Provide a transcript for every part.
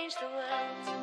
change the world.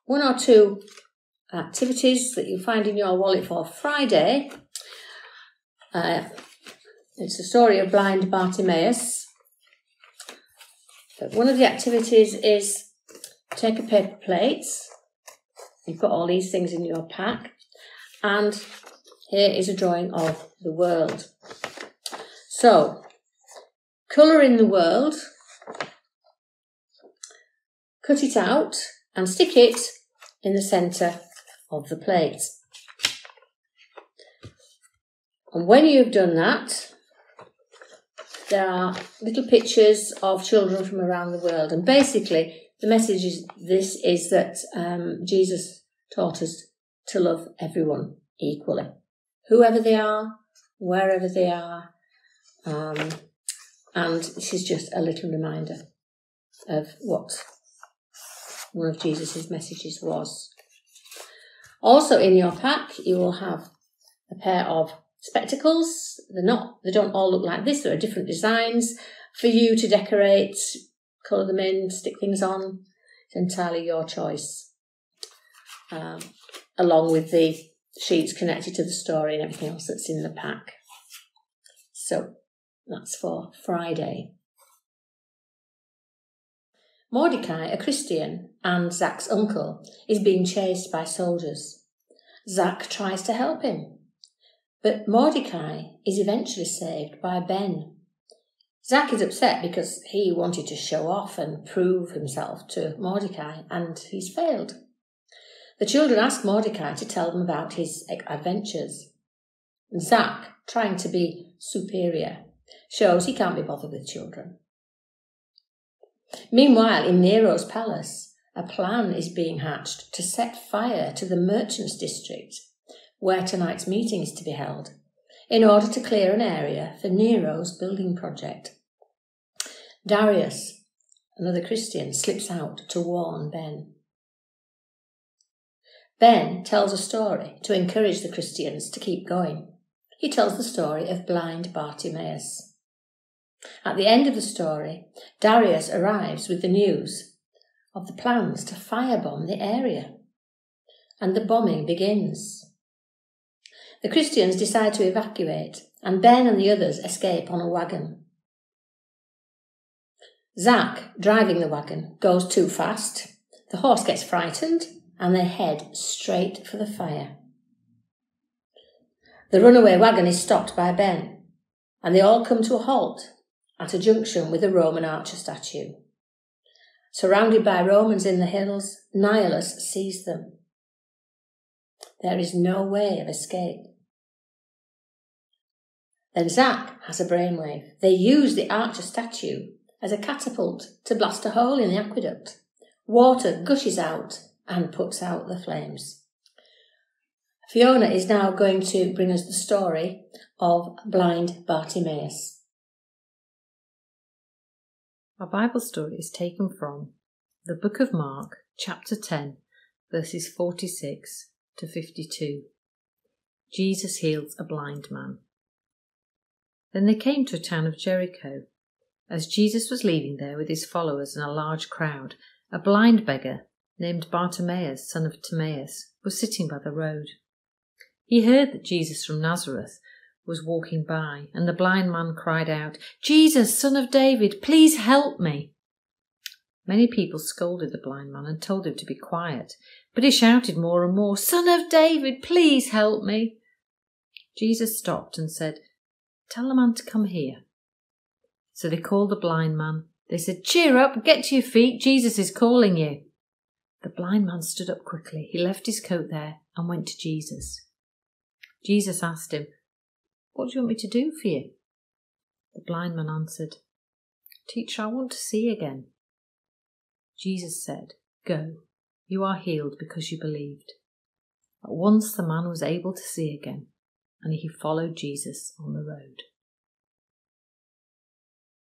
One or two activities that you'll find in your wallet for Friday. It's the story of blind Bartimaeus. But one of the activities is take a paper plate. You've got all these things in your pack. And here is a drawing of the world. So, colour in the world. Cut it out and stick it in the centre of the plate. And when you've done that, there are little pictures of children from around the world. And basically, the message is that Jesus taught us to love everyone equally. Whoever they are, wherever they are. And this is just a little reminder of what one of Jesus' messages was. Also in your pack, you will have a pair of spectacles. They don't all look like this. There are different designs for you to decorate, colour them in, stick things on. It's entirely your choice. Along with the sheets connected to the story and everything else that's in the pack. So that's for Friday. Mordecai, a Christian and Zach's uncle, is being chased by soldiers. Zach tries to help him, but Mordecai is eventually saved by Ben. Zach is upset because he wanted to show off and prove himself to Mordecai, and he's failed. The children ask Mordecai to tell them about his adventures. And Zach, trying to be superior, shows he can't be bothered with children. Meanwhile, in Nero's palace, a plan is being hatched to set fire to the merchants' district, where tonight's meeting is to be held, in order to clear an area for Nero's building project. Darius, another Christian, slips out to warn Ben. Ben tells a story to encourage the Christians to keep going. He tells the story of blind Bartimaeus. At the end of the story, Darius arrives with the news of the plans to firebomb the area, and the bombing begins. The Christians decide to evacuate, and Ben and the others escape on a wagon. Zach, driving the wagon, goes too fast. The horse gets frightened, and they head straight for the fire. The runaway wagon is stopped by Ben, and they all come to a halt at a junction with a Roman archer statue. Surrounded by Romans in the hills, Nihilus sees them. There is no way of escape. Then Zach has a brainwave. They use the archer statue as a catapult to blast a hole in the aqueduct. Water gushes out and puts out the flames. Fiona is now going to bring us the story of blind Bartimaeus. Our Bible story is taken from the book of Mark, chapter 10, verses 46 to 52. Jesus heals a blind man. Then they came to a town of Jericho. As Jesus was leaving there with his followers and a large crowd, a blind beggar named Bartimaeus, son of Timaeus, was sitting by the road. He heard that Jesus from Nazareth was walking by, and the blind man cried out, "Jesus, son of David, please help me." Many people scolded the blind man and told him to be quiet, but he shouted more and more, "Son of David, please help me." Jesus stopped and said, "Tell the man to come here." So they called the blind man. They said, "Cheer up, get to your feet, Jesus is calling you." The blind man stood up quickly. He left his coat there and went to Jesus. Jesus asked him, "What do you want me to do for you?" The blind man answered, "Teacher, I want to see again." Jesus said, "Go, you are healed because you believed." At once the man was able to see again, and he followed Jesus on the road.